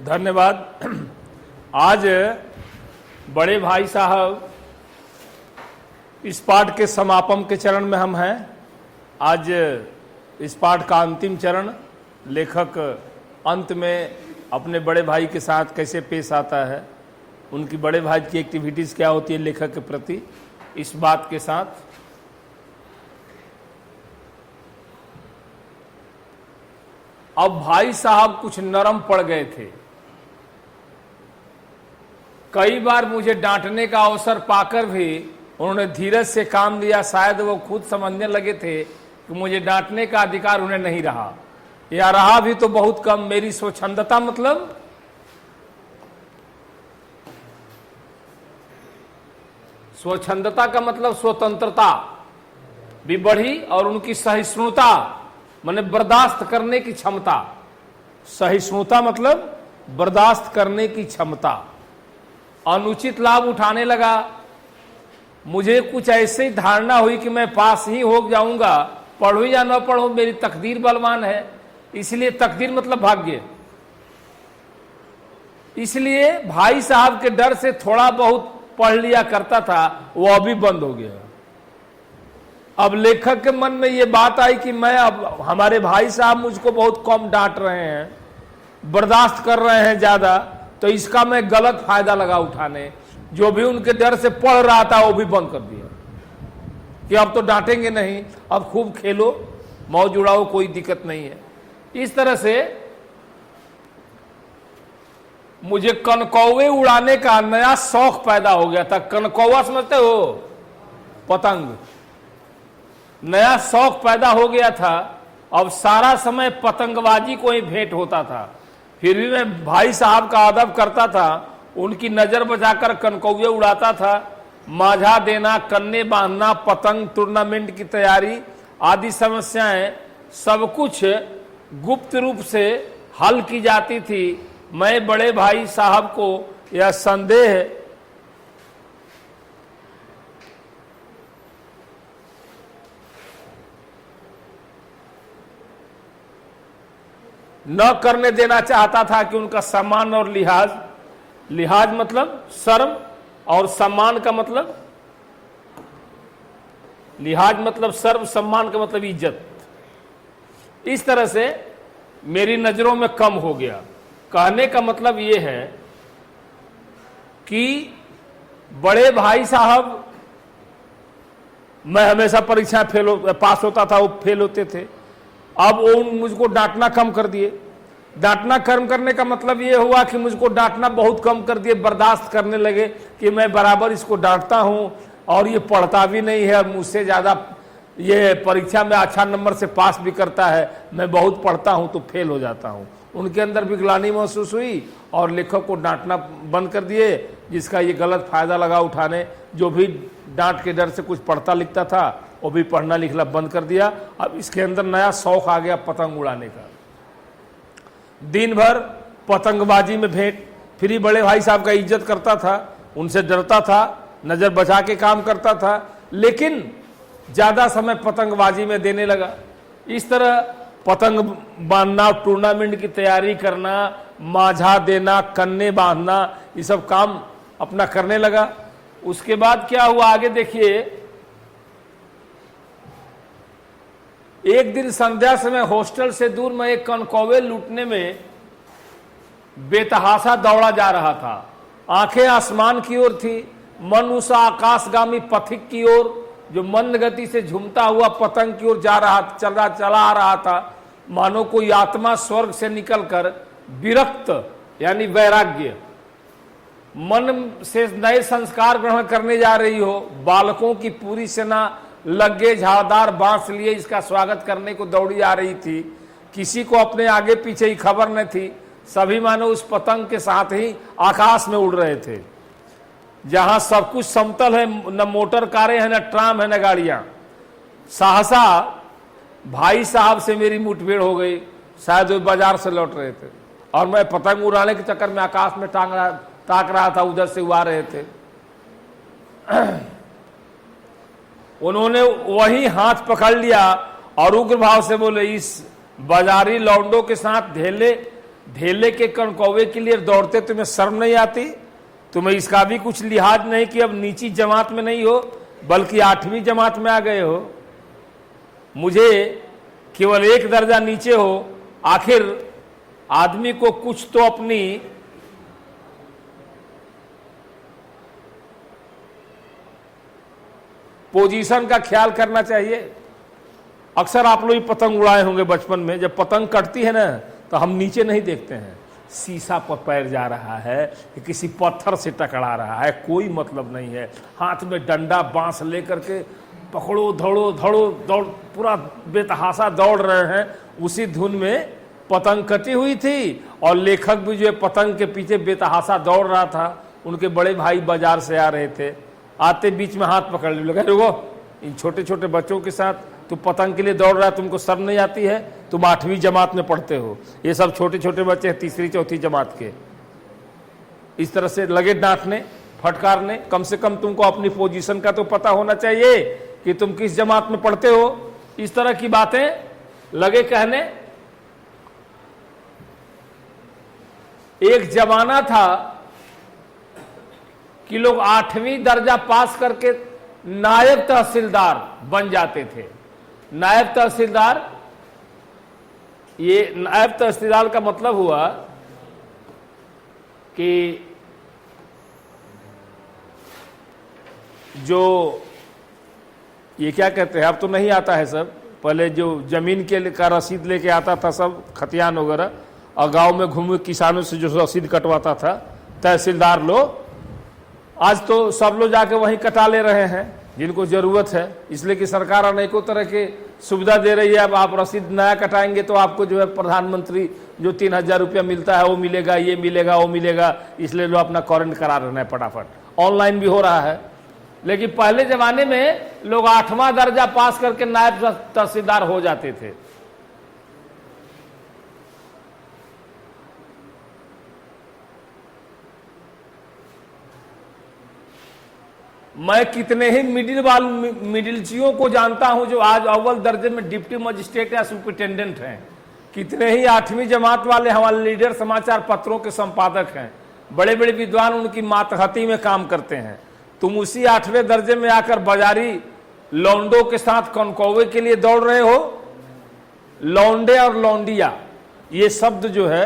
धन्यवाद। आज बड़े भाई साहब इस पाठ के समापन के चरण में हम हैं। आज इस पाठ का अंतिम चरण, लेखक अंत में अपने बड़े भाई के साथ कैसे पेश आता है, उनकी बड़े भाई की एक्टिविटीज़ क्या होती है लेखक के प्रति, इस बात के साथ अब भाई साहब कुछ नरम पड़ गए थे। कई बार मुझे डांटने का अवसर पाकर भी उन्होंने धीरज से काम लिया। शायद वो खुद समझने लगे थे कि मुझे डांटने का अधिकार उन्हें नहीं रहा, या रहा भी तो बहुत कम। मेरी स्वच्छंदता मतलब स्वच्छंदता का मतलब स्वतंत्रता भी बढ़ी और उनकी सहिष्णुता माने बर्दाश्त करने की क्षमता। सहिष्णुता मतलब बर्दाश्त करने की क्षमता। अनुचित लाभ उठाने लगा। मुझे कुछ ऐसी धारणा हुई कि मैं पास ही हो जाऊंगा, पढ़ूं या न पढ़ूं मेरी तकदीर बलवान है। इसलिए तकदीर मतलब भाग्य। इसलिए भाई साहब के डर से थोड़ा बहुत पढ़ लिया करता था, वो अभी बंद हो गया। अब लेखक के मन में ये बात आई कि मैं अब हमारे भाई साहब मुझको बहुत कम डांट रहे हैं, बर्दाश्त कर रहे हैं ज्यादा, तो इसका मैं गलत फायदा लगा उठाने। जो भी उनके डर से पढ़ रहा था वो भी बंद कर दिया कि अब तो डांटेंगे नहीं, अब खूब खेलो, मौज उड़ाओ, कोई दिक्कत नहीं है। इस तरह से मुझे कनकौवे उड़ाने का नया शौक पैदा हो गया था। कनकौवा समझते हो? पतंग। नया शौक पैदा हो गया था। अब सारा समय पतंगबाजी को ही भेंट होता था। फिर भी मैं भाई साहब का अदब करता था, उनकी नजर बचाकर कनकौवे उड़ाता था। माझा देना, कन्ने बांधना, पतंग टूर्नामेंट की तैयारी आदि समस्याएं सब कुछ गुप्त रूप से हल की जाती थी। मैं बड़े भाई साहब को यह संदेह न करने देना चाहता था कि उनका सम्मान और लिहाज, लिहाज मतलब शर्म और सम्मान का मतलब, लिहाज मतलब शर्म, सम्मान का मतलब इज्जत, इस तरह से मेरी नजरों में कम हो गया। कहने का मतलब ये है कि बड़े भाई साहब, मैं हमेशा परीक्षा पास होता था, वो फेल होते थे। अब वो मुझको डांटना कम कर दिए। डांटना कम करने का मतलब ये हुआ कि मुझको डांटना बहुत कम कर दिए। बर्दाश्त करने लगे कि मैं बराबर इसको डांटता हूं और ये पढ़ता भी नहीं है और मुझसे ज्यादा ये परीक्षा में अच्छा नंबर से पास भी करता है। मैं बहुत पढ़ता हूं तो फेल हो जाता हूं। उनके अंदर भी ग्लानि महसूस हुई और लेखक को डांटना बंद कर दिए, जिसका ये गलत फायदा लगा उठाने। जो भी डांट के डर से कुछ पढ़ता लिखता था वो भी पढ़ना लिखना बंद कर दिया। अब इसके अंदर नया शौक आ गया पतंग उड़ाने का। दिन भर पतंगबाजी में भेंट। फिर ही बड़े भाई साहब का इज्जत करता था, उनसे डरता था, नजर बचा के काम करता था, लेकिन ज्यादा समय पतंगबाजी में देने लगा। इस तरह पतंग बांधना, टूर्नामेंट की तैयारी करना, माझा देना, कन्ने बांधना, ये सब काम अपना करने लगा। उसके बाद क्या हुआ आगे देखिए। एक दिन संध्या समय हॉस्टल से दूर मैं एक कनकौवे लूटने में बेतहाशा दौड़ा जा रहा था। आंखें आसमान की ओर थी, मन उस आकाशगामी पथिक की ओर जो मंद गति से झूमता हुआ पतंग की ओर चला आ रहा था। मानो कोई आत्मा स्वर्ग से निकलकर विरक्त यानी वैराग्य मन से नए संस्कार ग्रहण करने जा रही हो। बालकों की पूरी सेना लगे झाड़दार बांस लिए इसका स्वागत करने को दौड़ी आ रही थी। किसी को अपने आगे पीछे ही खबर न थी। सभी मानो उस पतंग के साथ ही आकाश में उड़ रहे थे। जहां सब कुछ समतल है, न मोटर कारें हैं, न ट्राम है, न गाड़ियां। सहसा भाई साहब से मेरी मुठभेड़ हो गई। शायद वो बाजार से लौट रहे थे और मैं पतंग उड़ाने के चक्कर में आकाश में ताक रहा था, उधर से वो आ रहे थे। उन्होंने वही हाथ पकड़ लिया और उग्र भाव से बोले, इस बाजारी लौंडों के साथ ढेले ढेले के कणकौवे के लिए दौड़ते, तुम्हें शर्म नहीं आती? तुम्हें इसका भी कुछ लिहाज नहीं कि अब नीची जमात में नहीं हो बल्कि 8वीं जमात में आ गए हो? मुझे केवल एक दर्जा नीचे हो। आखिर आदमी को कुछ तो अपनी पोजीशन का ख्याल करना चाहिए। अक्सर आप लोग पतंग उड़ाए होंगे बचपन में, जब पतंग कटती है ना तो हम नीचे नहीं देखते हैं, शीशा पर पैर जा रहा है कि किसी पत्थर से टकरा रहा है, कोई मतलब नहीं है। हाथ में डंडा बांस लेकर के पकड़ो धड़ो धड़ो दौड़, पूरा बेतहासा दौड़ रहे हैं। उसी धुन में पतंग कटी हुई थी और लेखक भी जो है पतंग के पीछे बेतहासा दौड़ रहा था। उनके बड़े भाई बाजार से आ रहे थे, आते बीच में हाथ पकड़ लिया, रुको, इन छोटे छोटे बच्चों के साथ तू पतंग के लिए दौड़ रहा है, तुमको शर्म नहीं आती है? तुम 8वीं जमात में पढ़ते हो, ये सब छोटे छोटे बच्चे हैं 3री 4थी जमात के। इस तरह से लगे डांटने फटकारने। कम से कम तुमको अपनी पोजीशन का तो पता होना चाहिए कि तुम किस जमात में पढ़ते हो। इस तरह की बातें लगे कहने। एक जमाना था कि लोग 8वीं दर्जा पास करके नायब तहसीलदार बन जाते थे। नायब तहसीलदार, ये नायब तहसीलदार का मतलब हुआ कि जो ये क्या कहते हैं, अब तो नहीं आता है सब, पहले जो जमीन के का रसीद लेके आता था सब खतियान वगैरह, और गांव में घूमे किसानों से जो रसीद कटवाता था तहसीलदार लोग, आज तो सब लोग जाके वहीं कटा ले रहे हैं जिनको जरूरत है। इसलिए कि सरकार अनेकों तरह के सुविधा दे रही है। अब आप रसीद नया कटाएंगे तो आपको जो है प्रधानमंत्री जो 3000 रुपया मिलता है वो मिलेगा, ये मिलेगा, वो मिलेगा। इसलिए लोग अपना करंट करा रहे हैं फटाफट, ऑनलाइन भी हो रहा है। लेकिन पहले जमाने में लोग 8वां दर्जा पास करके नायब तहसीलदार हो जाते थे। मैं कितने ही मिडिलचियों को जानता हूं जो आज अव्वल दर्जे में डिप्टी मजिस्ट्रेट या सुपरिटेंडेंट हैं। कितने ही 8वीं जमात वाले हमारे लीडर समाचार पत्रों के संपादक हैं। बड़े बड़े विद्वान उनकी मातहती में काम करते हैं। तुम उसी 8वें दर्जे में आकर बाजारी लौंडों के साथ कनकौवे के लिए दौड़ रहे हो। लौंडे और लौंडिया ये शब्द जो है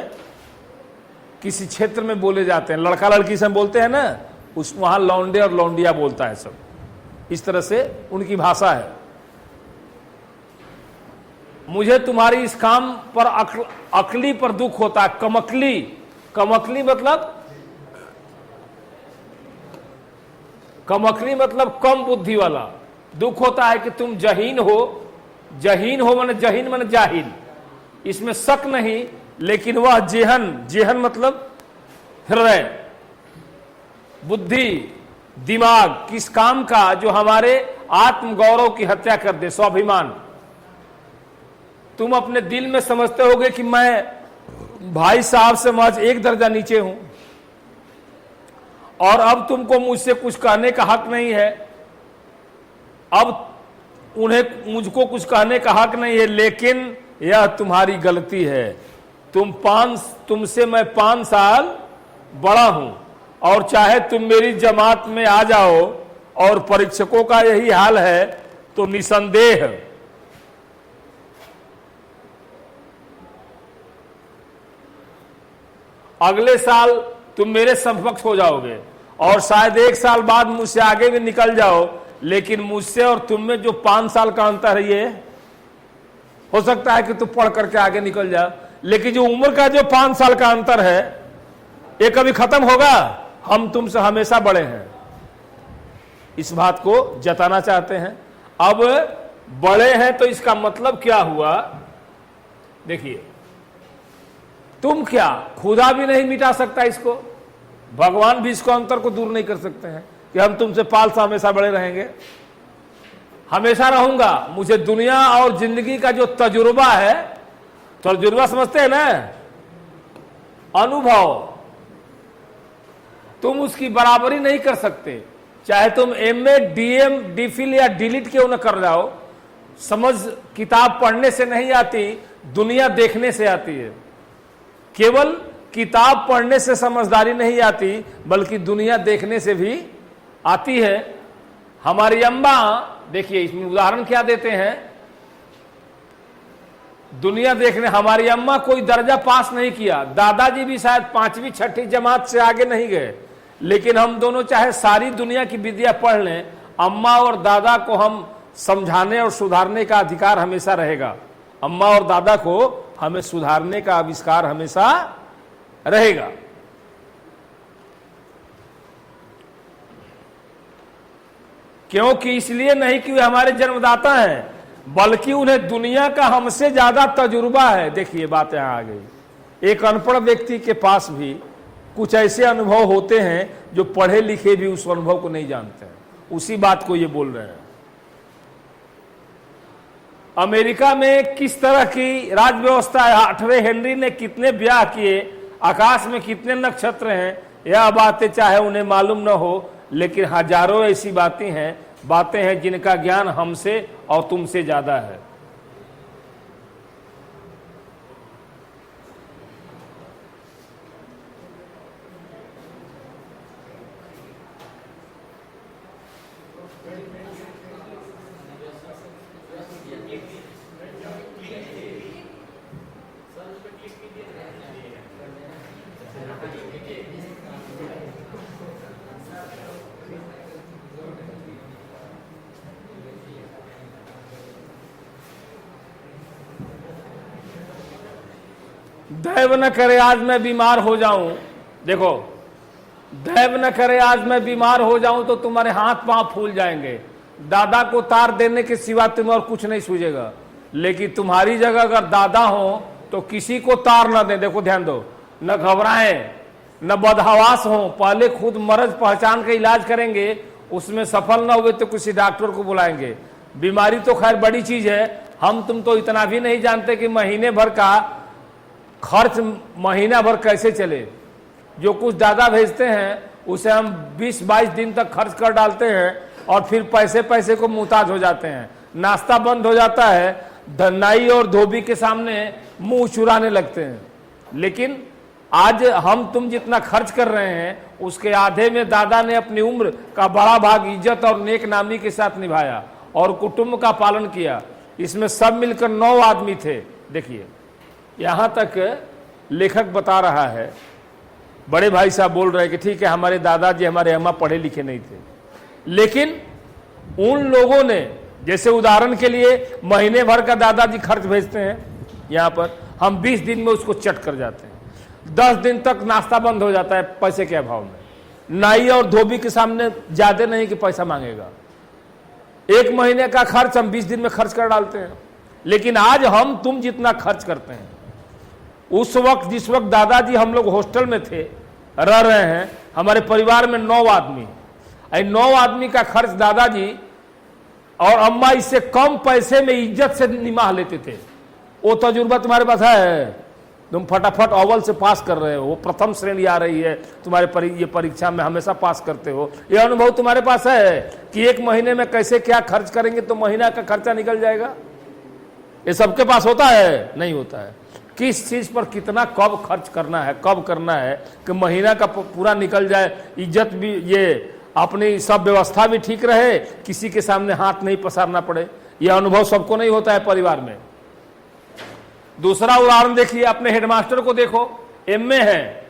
किसी क्षेत्र में बोले जाते हैं, लड़का लड़की से बोलते हैं ना, उस वहां लौंडे और लौंडिया बोलता है सब। इस तरह से उनकी भाषा है। मुझे तुम्हारी इस काम पर अकली पर दुख होता है। कमकली, कमकली मतलब कम बुद्धि वाला। दुख होता है कि तुम जहीन हो। जहीन हो माने जहीन माने जाहिल, इसमें शक नहीं। लेकिन वह जेहन, जेहन मतलब हृदय, बुद्धि, दिमाग, किस काम का जो हमारे आत्मगौरव की हत्या कर दे, स्वाभिमान। तुम अपने दिल में समझते होगे कि मैं भाई साहब से महज एक दर्जा नीचे हूं और अब तुमको मुझसे कुछ कहने का हक नहीं है। अब मुझको कुछ कहने का हक नहीं है। लेकिन यह तुम्हारी गलती है। तुमसे मैं 5 साल बड़ा हूं और चाहे तुम मेरी जमात में आ जाओ और परीक्षकों का यही हाल है तो निसंदेह अगले साल तुम मेरे समकक्ष हो जाओगे और शायद 1 साल बाद मुझसे आगे भी निकल जाओ। लेकिन मुझसे और तुम में जो 5 साल का अंतर है, ये हो सकता है कि तुम पढ़ करके आगे निकल जाओ, लेकिन जो उम्र का जो 5 साल का अंतर है ये कभी खत्म होगा? हम तुमसे हमेशा बड़े हैं। इस बात को जताना चाहते हैं। अब बड़े हैं तो इसका मतलब क्या हुआ? देखिए, तुम क्या, खुदा भी नहीं मिटा सकता इसको, भगवान भी इसको अंतर को दूर नहीं कर सकते हैं कि हम तुमसे 5 साल हमेशा बड़े रहेंगे। हमेशा रहूंगा। मुझे दुनिया और जिंदगी का जो तजुर्बा है, तजुर्बा समझते हैं ना, अनुभव, तुम उसकी बराबरी नहीं कर सकते। चाहे तुम एमए, डीएम, डीफिल या डिलीट क्यों न कर जाओ। समझ किताब पढ़ने से नहीं आती, दुनिया देखने से आती है। केवल किताब पढ़ने से समझदारी नहीं आती, बल्कि दुनिया देखने से भी आती है। हमारी अम्मा, देखिए इसमें उदाहरण क्या देते हैं, दुनिया देखने, हमारी अम्मा कोई दर्जा पास नहीं किया, दादाजी भी शायद 5वीं 6ठी जमात से आगे नहीं गए, लेकिन हम दोनों चाहे सारी दुनिया की विद्या पढ़ लें, अम्मा और दादा को हम समझाने और सुधारने का अधिकार हमेशा रहेगा। अम्मा और दादा को हमें सुधारने का आविष्कार हमेशा रहेगा। क्योंकि इसलिए नहीं कि वे हमारे जन्मदाता हैं, बल्कि उन्हें दुनिया का हमसे ज्यादा तजुर्बा है। देखिए बात यहां आ गई। एक अनपढ़ व्यक्ति के पास भी कुछ ऐसे अनुभव होते हैं जो पढ़े लिखे भी उस अनुभव को नहीं जानते हैं। उसी बात को ये बोल रहे हैं। अमेरिका में किस तरह की राज व्यवस्था है, 8वें हेनरी ने कितने ब्याह किए, आकाश में कितने नक्षत्र हैं, यह बातें चाहे उन्हें मालूम न हो, लेकिन हजारों ऐसी बातें हैं जिनका ज्ञान हमसे और तुमसे ज्यादा है। दैव न करे आज मैं बीमार हो जाऊं, देखो, दैव न करे आज मैं बीमार हो जाऊं तो तुम्हारे हाथ पांव फूल जाएंगे, दादा को तार देने के सिवा तुम्हें और कुछ नहीं सूझेगा। लेकिन तुम्हारी जगह अगर दादा हो तो किसी को तार न दें। देखो ध्यान दो, न घबराएं, न बदहवास हो, पहले खुद मर्ज पहचान के इलाज करेंगे, उसमें सफल न हुए तो किसी डॉक्टर को बुलाएंगे। बीमारी तो खैर बड़ी चीज है, हम तुम तो इतना भी नहीं जानते कि महीने भर का खर्च महीना भर कैसे चले। जो कुछ दादा भेजते हैं उसे हम 20-22 दिन तक खर्च कर डालते हैं और फिर पैसे पैसे को मुहताज हो जाते हैं। नाश्ता बंद हो जाता है, धनाई और धोबी के सामने मुंह चुराने लगते हैं। लेकिन आज हम तुम जितना खर्च कर रहे हैं उसके आधे में दादा ने अपनी उम्र का बड़ा भाग इज्जत और नेक नामी के साथ निभाया और कुटुंब का पालन किया। इसमें सब मिलकर 9 आदमी थे। देखिए यहां तक लेखक बता रहा है, बड़े भाई साहब बोल रहे हैं कि ठीक है हमारे दादाजी हमारे अम्मा पढ़े लिखे नहीं थे, लेकिन उन लोगों ने, जैसे उदाहरण के लिए महीने भर का दादाजी खर्च भेजते हैं, यहां पर हम 20 दिन में उसको चट कर जाते हैं। 10 दिन तक नाश्ता बंद हो जाता है पैसे के अभाव में। नाई और धोबी के सामने ज्यादा नहीं कि पैसा मांगेगा। 1 महीने का खर्च हम 20 दिन में खर्च कर डालते हैं। लेकिन आज हम तुम जितना खर्च करते हैं, उस वक्त जिस वक्त दादाजी हम लोग हॉस्टल में थे, रह रहे हैं, हमारे परिवार में 9 आदमी, 9 आदमी का खर्च दादाजी और अम्मा इससे कम पैसे में इज्जत से निमाह लेते थे। वो तजुर्बा तुम्हारे पास है, तुम फटाफट अव्वल से पास कर रहे हो, प्रथम श्रेणी आ रही है तुम्हारे ये परीक्षा में, हमेशा पास करते हो। ये अनुभव तुम्हारे पास है कि 1 महीने में कैसे क्या खर्च करेंगे तो महीना का खर्चा निकल जाएगा। ये सबके पास होता है? नहीं होता है। किस चीज पर कितना कब खर्च करना है, कब करना है कि महीना का पूरा निकल जाए, इज्जत भी, ये अपनी सब व्यवस्था भी ठीक रहे, किसी के सामने हाथ नहीं पसारना पड़े। यह अनुभव सबको नहीं होता है परिवार में। दूसरा उदाहरण देखिए, अपने हेडमास्टर को देखो, एमए है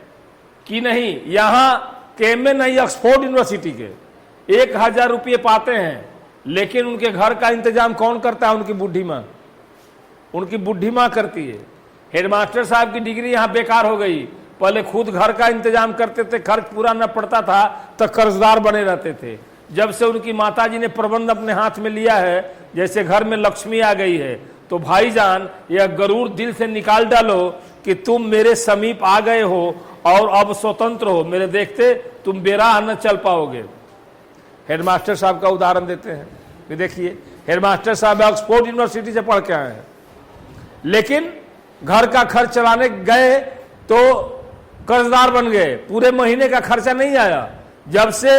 कि नहीं, यहां के एमए नहीं, ऑक्सफोर्ड यूनिवर्सिटी के 1000 रुपये पाते हैं, लेकिन उनके घर का इंतजाम कौन करता है? उनकी बुढ़ी माँ, उनकी बुढ़ी माँ करती है। हेडमास्टर साहब की डिग्री यहां बेकार हो गई। पहले खुद घर का इंतजाम करते थे, खर्च पूरा न पड़ता था तो कर्जदार बने रहते थे। जब से उनकी माताजी ने प्रबंध अपने हाथ में लिया है, जैसे घर में लक्ष्मी आ गई है, तो भाईजान यह गरूर दिल से निकाल डालो कि तुम मेरे समीप आ गए हो और अब स्वतंत्र हो, मेरे देखते तुम बेराह न चल पाओगे। हेडमास्टर साहब का उदाहरण देते हैं कि देखिए, हेडमास्टर साहब ऑक्सफोर्ड यूनिवर्सिटी से पढ़ के आए हैं, लेकिन घर का खर्च चलाने गए तो कर्जदार बन गए, पूरे महीने का खर्चा नहीं आया। जब से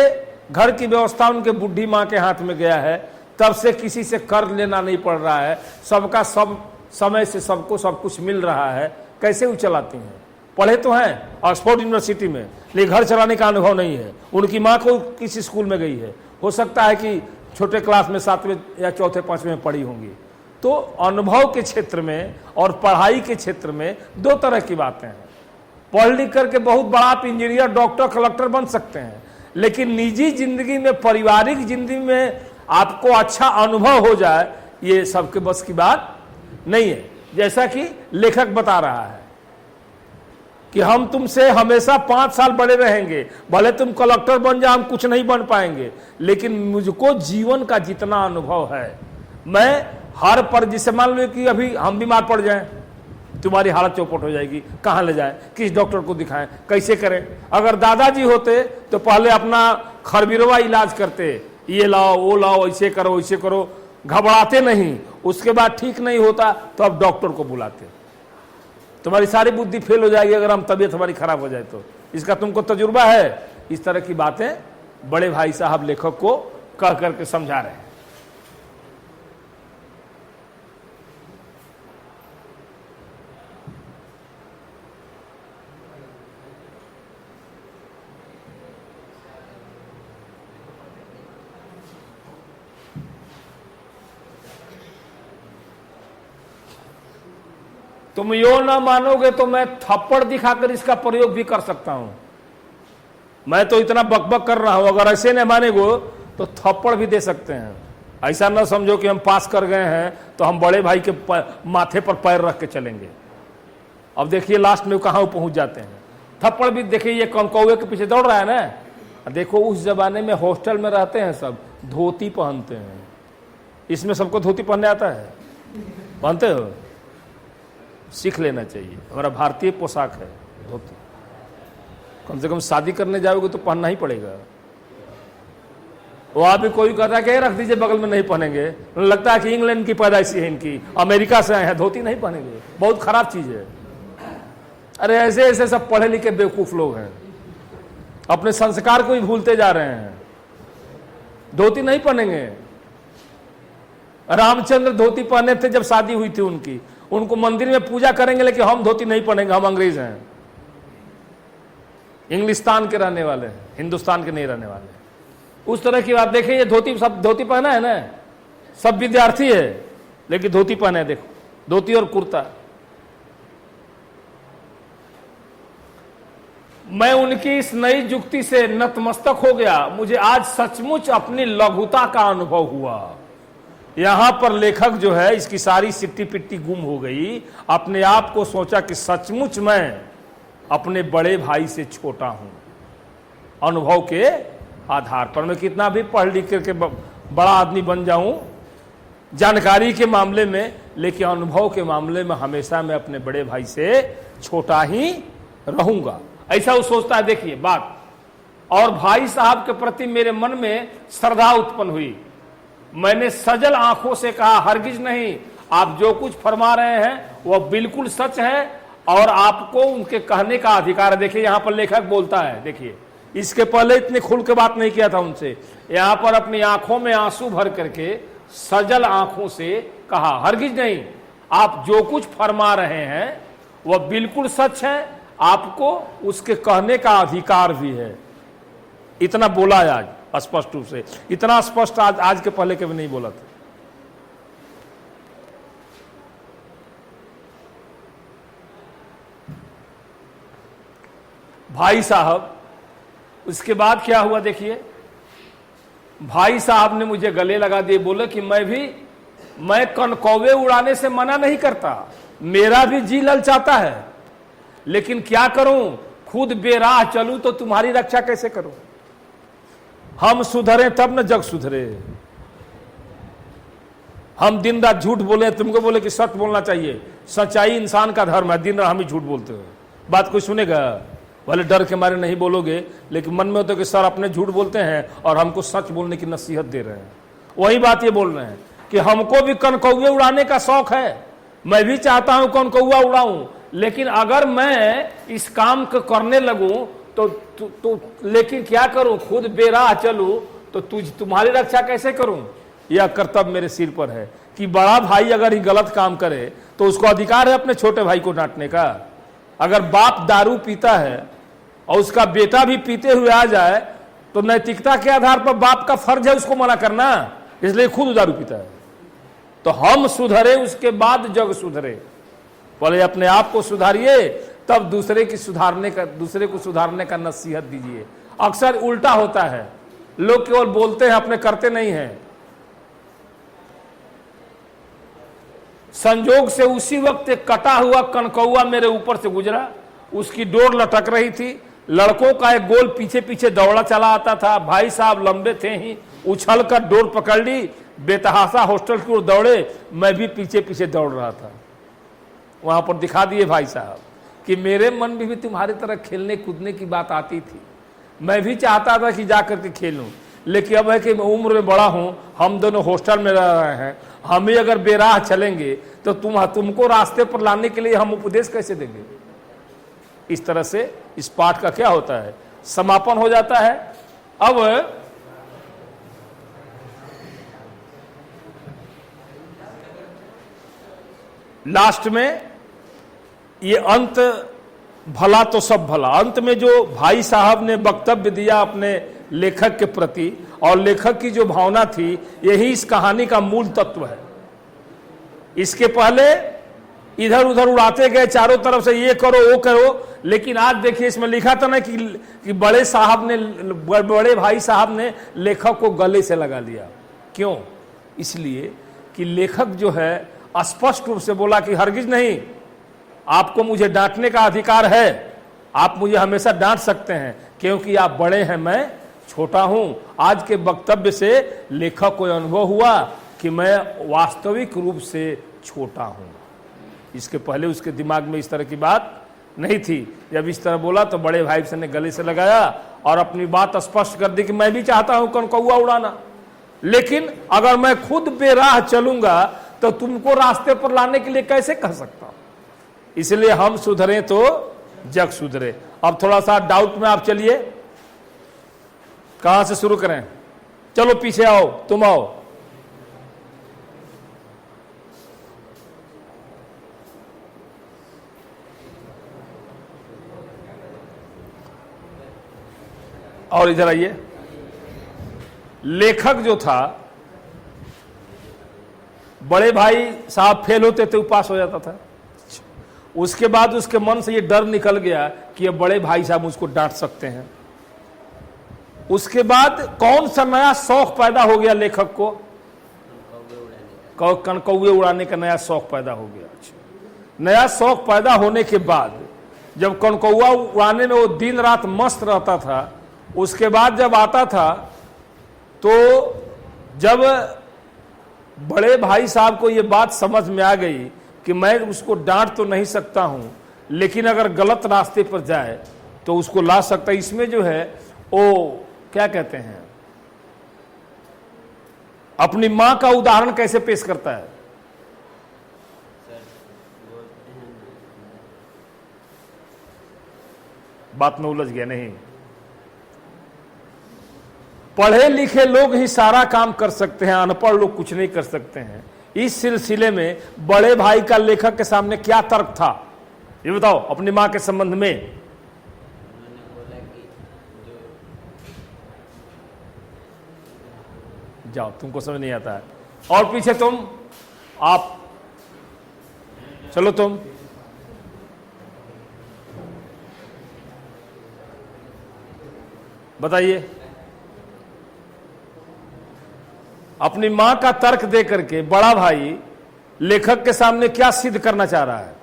घर की व्यवस्था उनके बुढ़ी माँ के हाथ में गया है, तब से किसी से कर्ज लेना नहीं पड़ रहा है, सबका सब समय से सबको सब कुछ मिल रहा है। कैसे वो चलाती हैं? पढ़े तो हैं ऑक्सफोर्ड यूनिवर्सिटी में, लेकिन घर चलाने का अनुभव नहीं है। उनकी माँ को किसी स्कूल में गई है, हो सकता है कि छोटे क्लास में 7वें या 4थे 5वें में पढ़ी होंगी। तो अनुभव के क्षेत्र में और पढ़ाई के क्षेत्र में दो तरह की बातें हैं। पढ़ लिख करके बहुत बड़ा आप इंजीनियर, डॉक्टर, कलेक्टर बन सकते हैं, लेकिन निजी जिंदगी में, पारिवारिक जिंदगी में आपको अच्छा अनुभव हो जाए, ये सबके बस की बात नहीं है। जैसा कि लेखक बता रहा है कि हम तुमसे हमेशा 5 साल बड़े रहेंगे, भले तुम कलेक्टर बन जाओ, हम कुछ नहीं बन पाएंगे, लेकिन मुझको जीवन का जितना अनुभव है, मैं हर पर, जिसे मान लो कि अभी हम बीमार पड़ जाएं, तुम्हारी हालत चौपट हो जाएगी, कहाँ ले जाएं, किस डॉक्टर को दिखाएं, कैसे करें। अगर दादाजी होते तो पहले अपना खरबिरवा इलाज करते, ये लाओ वो लाओ, ऐसे करो वैसे करो, घबराते नहीं। उसके बाद ठीक नहीं होता तो अब डॉक्टर को बुलाते। तुम्हारी सारी बुद्धि फेल हो जाएगी अगर हम तबीयत हमारी खराब हो जाए तो। इसका तुमको तजुर्बा है। इस तरह की बातें बड़े भाई साहब लेखक को कह करके समझा रहे हैं। तुम यो ना मानोगे तो मैं थप्पड़ दिखाकर इसका प्रयोग भी कर सकता हूं। मैं तो इतना बकबक कर रहा हूं, अगर ऐसे न मानेगो तो थप्पड़ भी दे सकते हैं। ऐसा ना समझो कि हम पास कर गए हैं तो हम बड़े भाई के माथे पर पैर रख के चलेंगे। अब देखिए लास्ट में कहां पहुंच जाते हैं। थप्पड़ भी देखिए, ये कौवे के पीछे दौड़ रहा है ना। देखो उस जमाने में हॉस्टल में रहते हैं सब, धोती पहनते हैं। इसमें सबको धोती पहनने आता है? पहनते हो? सीख लेना चाहिए। हमारा भारतीय पोशाक है धोती। कम से कम शादी करने जाओगे तो पहनना ही पड़ेगा। वहां भी कोई कहता है कि रख दीजिए बगल में, नहीं पहनेंगे। लगता है कि इंग्लैंड की पैदाइशी है इनकी, अमेरिका से आए हैं, धोती नहीं पहनेंगे, बहुत खराब चीज है। अरे ऐसे ऐसे सब पढ़े लिखे बेवकूफ लोग हैं, अपने संस्कार को ही भूलते जा रहे हैं। धोती नहीं पहनेंगे। रामचंद्र धोती पहने थे जब शादी हुई थी उनकी, उनको मंदिर में पूजा करेंगे, लेकिन हम धोती नहीं पहनेंगे, हम अंग्रेज हैं, इंग्लिस्तान के रहने वाले हैं, हिंदुस्तान के नहीं रहने वाले। उस तरह की बात। देखिए ये धोती, सब धोती पहना है ना, सब विद्यार्थी है लेकिन धोती पहने, देखो धोती और कुर्ता। मैं उनकी इस नई जुक्ति से नतमस्तक हो गया। मुझे आज सचमुच अपनी लघुता का अनुभव हुआ। यहां पर लेखक जो है, इसकी सारी सिट्टी पिट्टी गुम हो गई। अपने आप को सोचा कि सचमुच मैं अपने बड़े भाई से छोटा हूं। अनुभव के आधार पर मैं कितना भी पढ़ लिख करके बड़ा आदमी बन जाऊं जानकारी के मामले में, लेकिन अनुभव के मामले में हमेशा मैं अपने बड़े भाई से छोटा ही रहूंगा, ऐसा वो सोचता है। देखिए बात। और भाई साहब के प्रति मेरे मन में श्रद्धा उत्पन्न हुई। मैंने सजल आंखों से कहा, हरगिज नहीं, आप जो कुछ फरमा रहे हैं वह बिल्कुल सच है और आपको उनके कहने का अधिकार है। देखिए यहां पर लेखक बोलता है, देखिए इसके पहले इतने खुल के बात नहीं किया था उनसे। यहां पर अपनी आंखों में आंसू भर करके सजल आंखों से कहा, हरगिज नहीं, आप जो कुछ फरमा रहे हैं वह बिल्कुल सच है, आपको उसके कहने का अधिकार भी है। इतना बोला है आज स्पष्ट रूप से, इतना स्पष्ट आज के पहले कभी नहीं बोला था। भाई साहब, उसके बाद क्या हुआ देखिए। भाई साहब ने मुझे गले लगा दिए, बोले कि मैं कनकौवे उड़ाने से मना नहीं करता, मेरा भी जी ललचाता है, लेकिन क्या करूं, खुद बेराह चलूं तो तुम्हारी रक्षा कैसे करूं। हम सुधरे तब न जग सुधरे। हम दिन रात झूठ बोले, तुमको बोले कि सच बोलना चाहिए, सच्चाई इंसान का धर्म है, दिन रात हम ही झूठ बोलते हो। बात कोई सुनेगा? भले डर के मारे नहीं बोलोगे, लेकिन मन में होता है कि सर अपने झूठ बोलते हैं और हमको सच बोलने की नसीहत दे रहे हैं। वही बात ये बोल रहे हैं कि हमको भी कनकौवे उड़ाने का शौक है, मैं भी चाहता हूं कनकौवा उड़ाऊं, लेकिन अगर मैं इस काम को करने लगूं तो लेकिन क्या करूं, खुद बेराह चलूं तो तुम्हारी रक्षा कैसे करूं। यह कर्तव्य मेरे सिर पर है कि बड़ा भाई अगर ही गलत काम करे तो उसको अधिकार है अपने छोटे भाई को डांटने का। अगर बाप दारू पीता है और उसका बेटा भी पीते हुए आ जाए तो नैतिकता के आधार पर बाप का फर्ज है उसको मना करना, इसलिए खुद दारू पीता है। तो हम सुधरे, उसके बाद जग सुधरे। पहले अपने आप को सुधारिए, तब दूसरे को सुधारने का नसीहत दीजिए। अक्सर उल्टा होता है, लोग केवल बोलते हैं, अपने करते नहीं हैं। संजोग से उसी वक्त एक कटा हुआ कनकौआ मेरे ऊपर से गुजरा, उसकी डोर लटक रही थी, लड़कों का एक गोल पीछे पीछे दौड़ा चला आता था। भाई साहब लंबे थे ही, उछल कर डोर पकड़ ली, बेतहासा हॉस्टल की ओर दौड़े, मैं भी पीछे पीछे दौड़ रहा था। वहां पर दिखा दिए भाई साहब कि मेरे मन में भी तुम्हारी तरह खेलने कूदने की बात आती थी, मैं भी चाहता था कि जाकर के खेलूं, लेकिन अब है कि मैं उम्र में बड़ा हूं, हम दोनों हॉस्टल में रह रहे हैं, हम ही अगर बेराह चलेंगे तो तुमको रास्ते पर लाने के लिए हम उपदेश कैसे देंगे। इस तरह से इस पाठ का क्या होता है, समापन हो जाता है। अब लास्ट में ये अंत, भला तो सब भला, अंत में जो भाई साहब ने वक्तव्य दिया अपने लेखक के प्रति और लेखक की जो भावना थी, यही इस कहानी का मूल तत्व है। इसके पहले इधर उधर उड़ाते गए चारों तरफ से, ये करो वो करो, लेकिन आज देखिए इसमें लिखा था ना कि बड़े भाई साहब ने लेखक को गले से लगा लिया। क्यों? इसलिए कि लेखक जो है स्पष्ट रूप से बोला कि हरगिज नहीं, आपको मुझे डांटने का अधिकार है, आप मुझे हमेशा डांट सकते हैं, क्योंकि आप बड़े हैं, मैं छोटा हूं। आज के वक्तव्य से लेखक को अनुभव हुआ कि मैं वास्तविक रूप से छोटा हूं। इसके पहले उसके दिमाग में इस तरह की बात नहीं थी। जब इस तरह बोला तो बड़े भाई ने गले से लगाया और अपनी बात स्पष्ट कर दी कि मैं भी चाहता हूं कनकौआ उड़ाना, लेकिन अगर मैं खुद बेराह चलूंगा तो तुमको रास्ते पर लाने के लिए कैसे कह सकता हूं। इसलिए हम सुधरे तो जग सुधरे। अब थोड़ा सा डाउट में आप चलिए, कहां से शुरू करें? चलो पीछे आओ, तुम आओ। और इधर आइए। लेखक जो था, बड़े भाई साहब फेल होते थे, पास हो जाता था। उसके बाद उसके मन से ये डर निकल गया कि ये बड़े भाई साहब मुझको डांट सकते हैं। उसके बाद कौन सा नया शौक पैदा हो गया लेखक को? कनकौए उड़ाने का नया शौक पैदा हो गया। नया शौक पैदा होने के बाद जब कनकौआ उड़ाने में वो दिन रात मस्त रहता था, उसके बाद जब आता था तो जब बड़े भाई साहब को ये बात समझ में आ गई कि मैं उसको डांट तो नहीं सकता हूं, लेकिन अगर गलत रास्ते पर जाए तो उसको ला सकता है। इसमें जो है वो क्या कहते हैं, अपनी मां का उदाहरण कैसे पेश करता है? बात में उलझ गया नहीं। पढ़े लिखे लोग ही सारा काम कर सकते हैं, अनपढ़ लोग कुछ नहीं कर सकते हैं। इस सिलसिले में बड़े भाई का लेखक के सामने क्या तर्क था, ये बताओ अपनी मां के संबंध में। जाओ, तुमको समझ नहीं आता है। और पीछे तुम, आप चलो, तुम बताइए। अपनी मां का तर्क दे करके बड़ा भाई लेखक के सामने क्या सिद्ध करना चाह रहा है?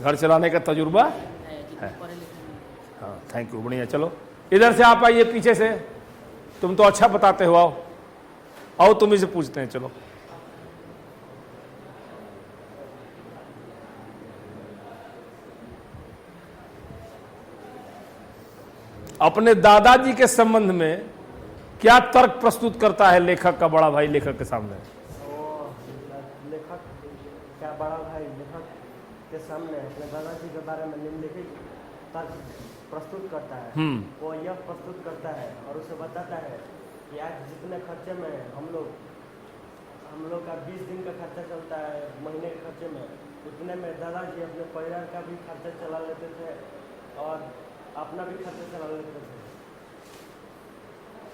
घर चलाने का तजुर्बा है। हाँ, थैंक यू, बढ़िया। चलो इधर से आप आइए, पीछे से। तुम तो अच्छा बताते हो, आओ आओ, तुम इसे पूछते हैं। चलो, अपने दादाजी के संबंध में क्या तर्क प्रस्तुत करता है लेखक का बड़ा भाई लेखक के सामने? लेखक बड़ा भाई लेखक के सामने अपने दादाजी के बारे में निम्नलिखित तर्क प्रस्तुत करता है, वो यह प्रस्तुत करता है और उसे बताता है कि आज जितने खर्चे में हम लोग का 20 दिन का खर्चा चलता है महीने के खर्चे में, उतने में दादाजी अपने परिवार का भी खर्चा चला लेते थे और अपना भी खर्चा चला लेते थे।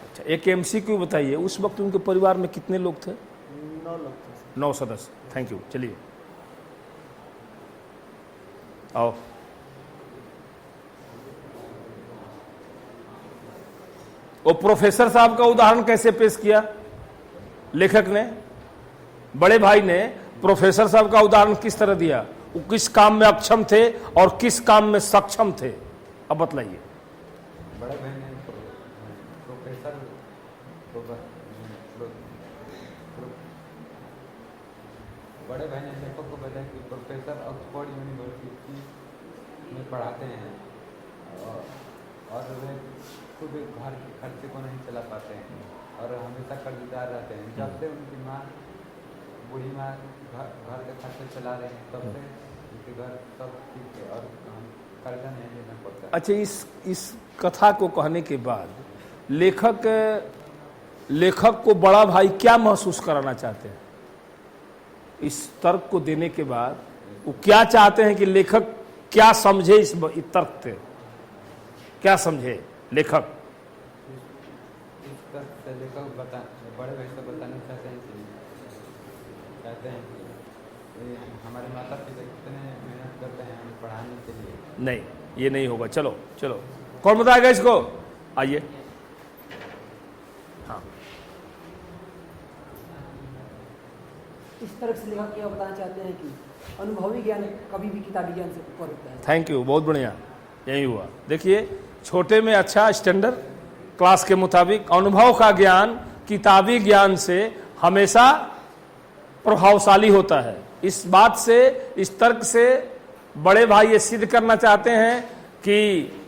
अच्छा, एक MCQ बताइए, उस वक्त उनके परिवार में कितने लोग थे? 9 लोग थे। 9 सदस्य। Thank you. चलिए आओ। वो प्रोफेसर साहब का उदाहरण कैसे पेश किया लेखक ने? बड़े भाई ने प्रोफेसर साहब का उदाहरण किस तरह दिया? वो किस काम में अक्षम थे और किस काम में सक्षम थे, अब बतलाइए। बड़े भाई ने प्रोफेसर बड़े भाई ने लेखक को बताया कि प्रोफेसर ऑक्सफोर्ड यूनिवर्सिटी में पढ़ाते हैं और वे खुद घर के खर्चे को नहीं चला पाते हैं और हमेशा कर्जदार रहते हैं। जब से उनकी माँ, बूढ़ी माँ घर के खर्चे चला रहे हैं, तब से उनके घर सब ठीक है और हम कर्जा नहीं लेना पड़ता। अच्छा, इस कथा को कहने के बाद लेखक को बड़ा भाई क्या महसूस कराना चाहते हैं? इस तर्क को देने के बाद वो क्या चाहते हैं कि लेखक क्या समझे? इस तर्क से क्या समझे लेखक? इस तर्क से लेखक बड़े भाई से बताना चाहते हैं कि हमारे माता पिता कितने मेहनत करते हैं हमें पढ़ाने के लिए। नहीं, ये नहीं होगा। चलो चलो, कौन बताएगा इसको? आइए। हाँ, इस तरह से लेखक यह बताना चाहते हैं कि अनुभवी ज्ञान कभी भी किताबी ज्ञान से ऊपर होता है। थैंक यू, बहुत बढ़िया, यही हुआ। देखिए, छोटे में अच्छा स्टैंडर्ड क्लास के मुताबिक अनुभव का ज्ञान किताबी ज्ञान से हमेशा प्रभावशाली होता है। इस बात से, इस तर्क से बड़े भाई ये सिद्ध करना चाहते हैं कि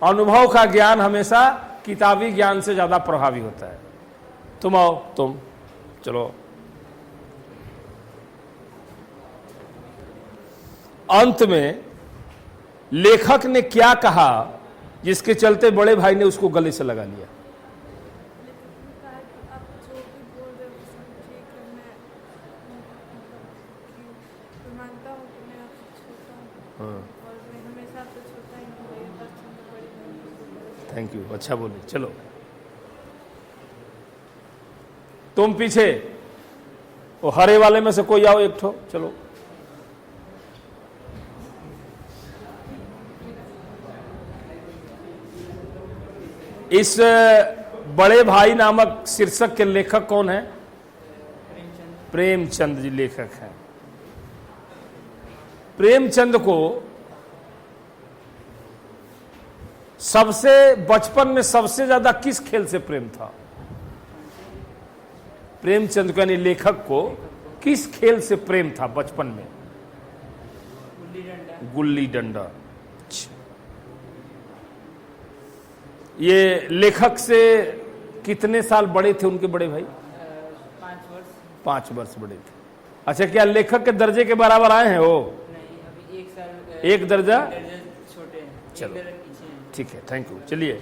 अनुभव का ज्ञान हमेशा किताबी ज्ञान से ज्यादा प्रभावी होता है। तुम आओ, तुम चलो। अंत में लेखक ने क्या कहा जिसके चलते बड़े भाई ने उसको गले से लगा लिया? आप जो भी बोल रहे हो समझिए कि मैं मानता हूँ कि मैं आपसे छोटा हूँ और मैं हमेशा आपसे छोटा ही हूँ। ये बात सुनकर बड़ी बहन। थैंक यू, अच्छा बोले। चलो तुम पीछे, वो हरे वाले में से कोई आओ, एक ठो। चलो, इस बड़े भाई नामक शीर्षक के लेखक कौन है? प्रेमचंद जी लेखक हैं। प्रेमचंद को सबसे बचपन में सबसे ज्यादा किस खेल से प्रेम था? प्रेमचंद को यानी लेखक को किस खेल से प्रेम था बचपन में? गुल्ली डंडा। ये लेखक से कितने साल बड़े थे उनके बड़े भाई? 5 वर्ष बड़े थे। अच्छा, क्या लेखक के दर्जे के बराबर आए हैं वो? नहीं, अभी 1 साल, एक दर्जा छोटे हैं। चलो ठीक है, थैंक यू। चलिए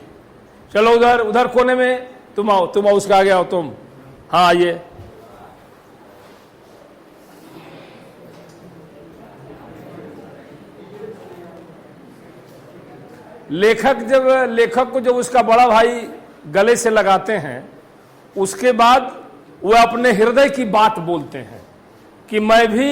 चलो, उधर कोने में तुम आओ, उसके आगे आओ तुम। हाँ आइए। लेखक को जब उसका बड़ा भाई गले से लगाते हैं, उसके बाद वह अपने हृदय की बात बोलते हैं कि मैं भी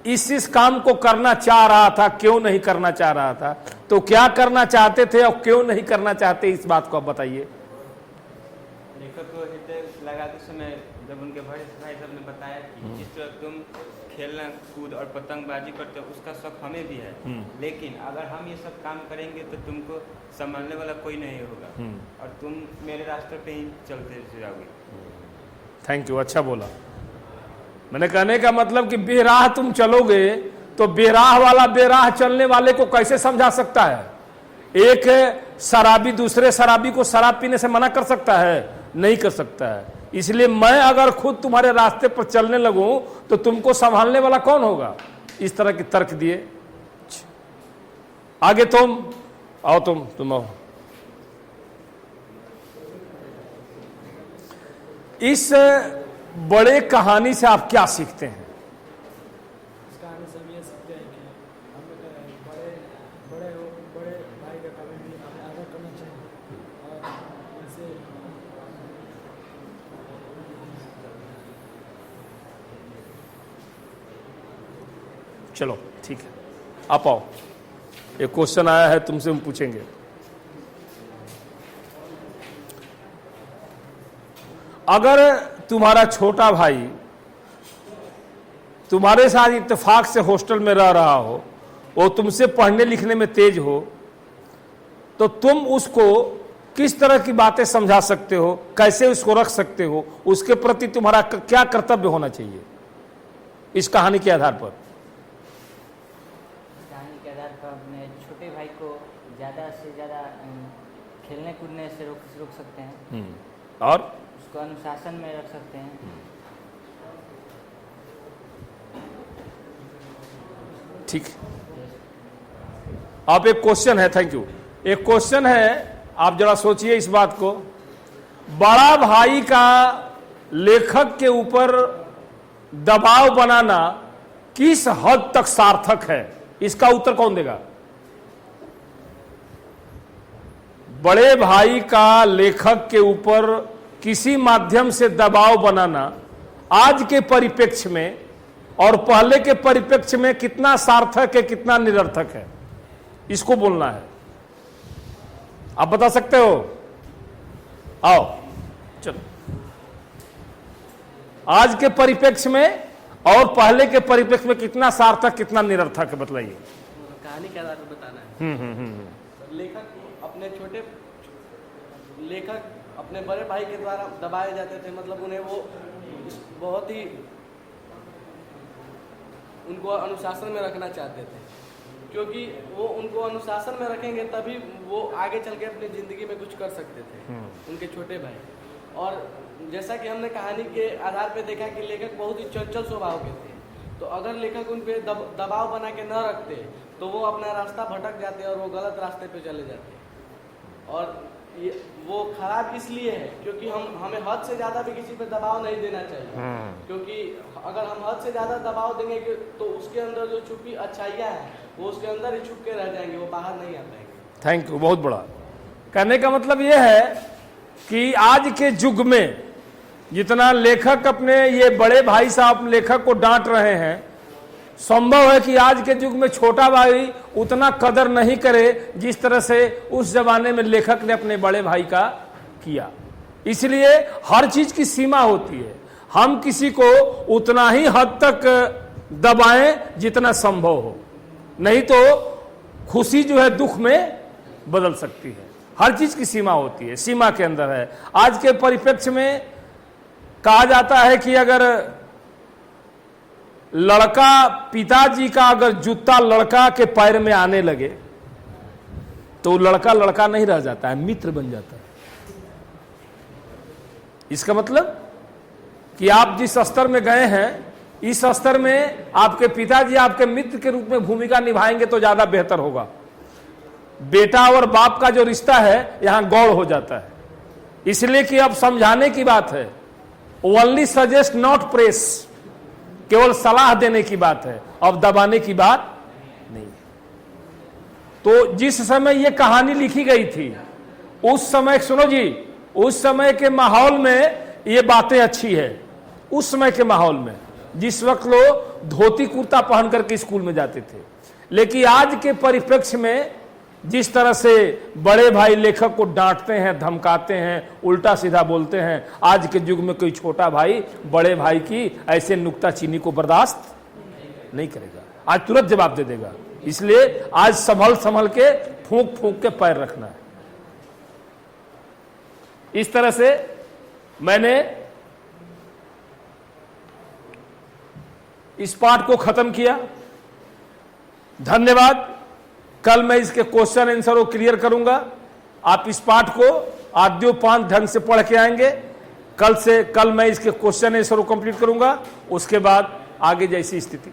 इस काम को करना चाह रहा था, क्यों नहीं करना चाह रहा था? तो क्या करना चाहते थे और क्यों नहीं करना चाहते, इस बात को आप बताइए। लेखक को हृदय लगाते समय जब उनके भाई साहब ने बताया कि जिस तरह तुम खेलना कूद और पतंगबाजी करते हो उसका शौक हमें भी है, लेकिन अगर हम ये सब काम करेंगे तो तुमको संभालने वाला कोई नहीं होगा और तुम मेरे रास्ते पे ही चलते जाओगे। थैंक यू, अच्छा बोला। मैंने कहने का मतलब कि बेराह तुम चलोगे तो बेराह वाला बेराह चलने वाले को कैसे समझा सकता है? एक शराबी दूसरे शराबी को शराब पीने से मना कर सकता है? नहीं कर सकता है। इसलिए मैं अगर खुद तुम्हारे रास्ते पर चलने लगूं तो तुमको संभालने वाला कौन होगा? इस तरह के तर्क दिए। आगे तुम आओ तुम आओ। इस बड़े कहानी से आप क्या सीखते हैं? इस कहानी से हम ये सीखते हैं कि हमें बड़े भाई का कभी भी हमें आदर करना चाहिए और उनसे चलो ठीक है, आप आओ। एक क्वेश्चन आया है तुमसे, हम पूछेंगे। अगर तुम्हारा छोटा भाई तुम्हारे साथ इत्तेफाक से हॉस्टल में रह रहा हो, वो तुमसे पढ़ने लिखने में तेज हो, तो तुम उसको किस तरह की बातें समझा सकते हो, कैसे उसको रख सकते हो, उसके प्रति तुम्हारा क्या कर्तव्य होना चाहिए इस कहानी के आधार पर? कहानी के आधार पर अपने छोटे भाई को ज़्यादा से ज़्यादा खेलने कूदने से रोक सकते हैं और उसको अनुशासन में रख सकते हैं। ठीक। आप एक क्वेश्चन है, थैंक यू, एक क्वेश्चन है, आप जरा सोचिए इस बात को। बड़ा भाई का लेखक के ऊपर दबाव बनाना किस हद तक सार्थक है, इसका उत्तर कौन देगा? बड़े भाई का लेखक के ऊपर किसी माध्यम से दबाव बनाना आज के परिप्रेक्ष्य में और पहले के परिप्रेक्ष्य में कितना सार्थक है, कितना निरर्थक है, इसको बोलना है। आप बता सकते हो? आओ चलो। आज के परिप्रेक्ष्य में और पहले के परिप्रेक्ष्य में कितना सार्थक, कितना निरर्थक है, बतलाइए। कहानी के आधार पर बताना है। लेखक अपने बड़े भाई के द्वारा दबाए जाते थे, मतलब उन्हें वो बहुत ही उनको अनुशासन में रखना चाहते थे, क्योंकि वो उनको अनुशासन में रखेंगे तभी वो आगे चल के अपनी ज़िंदगी में कुछ कर सकते थे, उनके छोटे भाई। और जैसा कि हमने कहानी के आधार पे देखा कि लेखक बहुत ही चंचल स्वभाव के थे, तो अगर लेखक उन पर दबाव बना के न रखते तो वो अपना रास्ता भटक जाते और वो गलत रास्ते पे चले जाते। और वो खराब इसलिए है क्योंकि हमें हद से ज़्यादा भी किसी पे दबाव नहीं देना चाहिए, क्योंकि अगर हम हद से ज़्यादा दबाव देंगे तो उसके अंदर जो छुपी अच्छाइयाँ हैं वो उसके अंदर ही छुप के रह जाएंगे, वो बाहर नहीं आ पाएंगे। थैंक यू, बहुत बड़ा। कहने का मतलब ये है कि आज के युग में जितना लेखक अपने ये बड़े भाई साहब लेखक को डांट रहे हैं, संभव है कि आज के युग में छोटा भाई उतना कदर नहीं करे जिस तरह से उस जमाने में लेखक ने अपने बड़े भाई का किया। इसलिए हर चीज की सीमा होती है, हम किसी को उतना ही हद तक दबाएं जितना संभव हो, नहीं तो खुशी जो है दुख में बदल सकती है। हर चीज की सीमा होती है, सीमा के अंदर है। आज के परिप्रेक्ष्य में कहा जाता है कि अगर लड़का, पिताजी का अगर जूता लड़का के पैर में आने लगे तो लड़का लड़का नहीं रह जाता है, मित्र बन जाता है। इसका मतलब कि आप जिस स्तर में गए हैं, इस स्तर में आपके पिताजी आपके मित्र के रूप में भूमिका निभाएंगे तो ज्यादा बेहतर होगा। बेटा और बाप का जो रिश्ता है यहां गौड़ हो जाता है। इसलिए कि अब समझाने की बात है, ओनली सजेस्ट नॉट प्रेस, केवल सलाह देने की बात है, अब दबाने की बात नहीं। तो जिस समय ये कहानी लिखी गई थी उस समय, सुनो जी, उस समय के माहौल में ये बातें अच्छी है। उस समय के माहौल में जिस वक्त लोग धोती कुर्ता पहन करके स्कूल में जाते थे, लेकिन आज के परिप्रेक्ष्य में जिस तरह से बड़े भाई लेखक को डांटते हैं, धमकाते हैं, उल्टा सीधा बोलते हैं, आज के युग में कोई छोटा भाई बड़े भाई की ऐसे नुक्ताचीनी को बर्दाश्त नहीं करेगा, आज तुरंत जवाब दे देगा। इसलिए आज संभल संभल के, फूंक फूंक के पैर रखना है। इस तरह से मैंने इस पाठ को खत्म किया। धन्यवाद। कल मैं इसके क्वेश्चन आंसर को क्लियर करूंगा। आप इस पाठ को आद्योपांत ढंग से पढ़ के आएंगे। कल मैं इसके क्वेश्चन आंसर को कंप्लीट करूंगा, उसके बाद आगे जैसी स्थिति।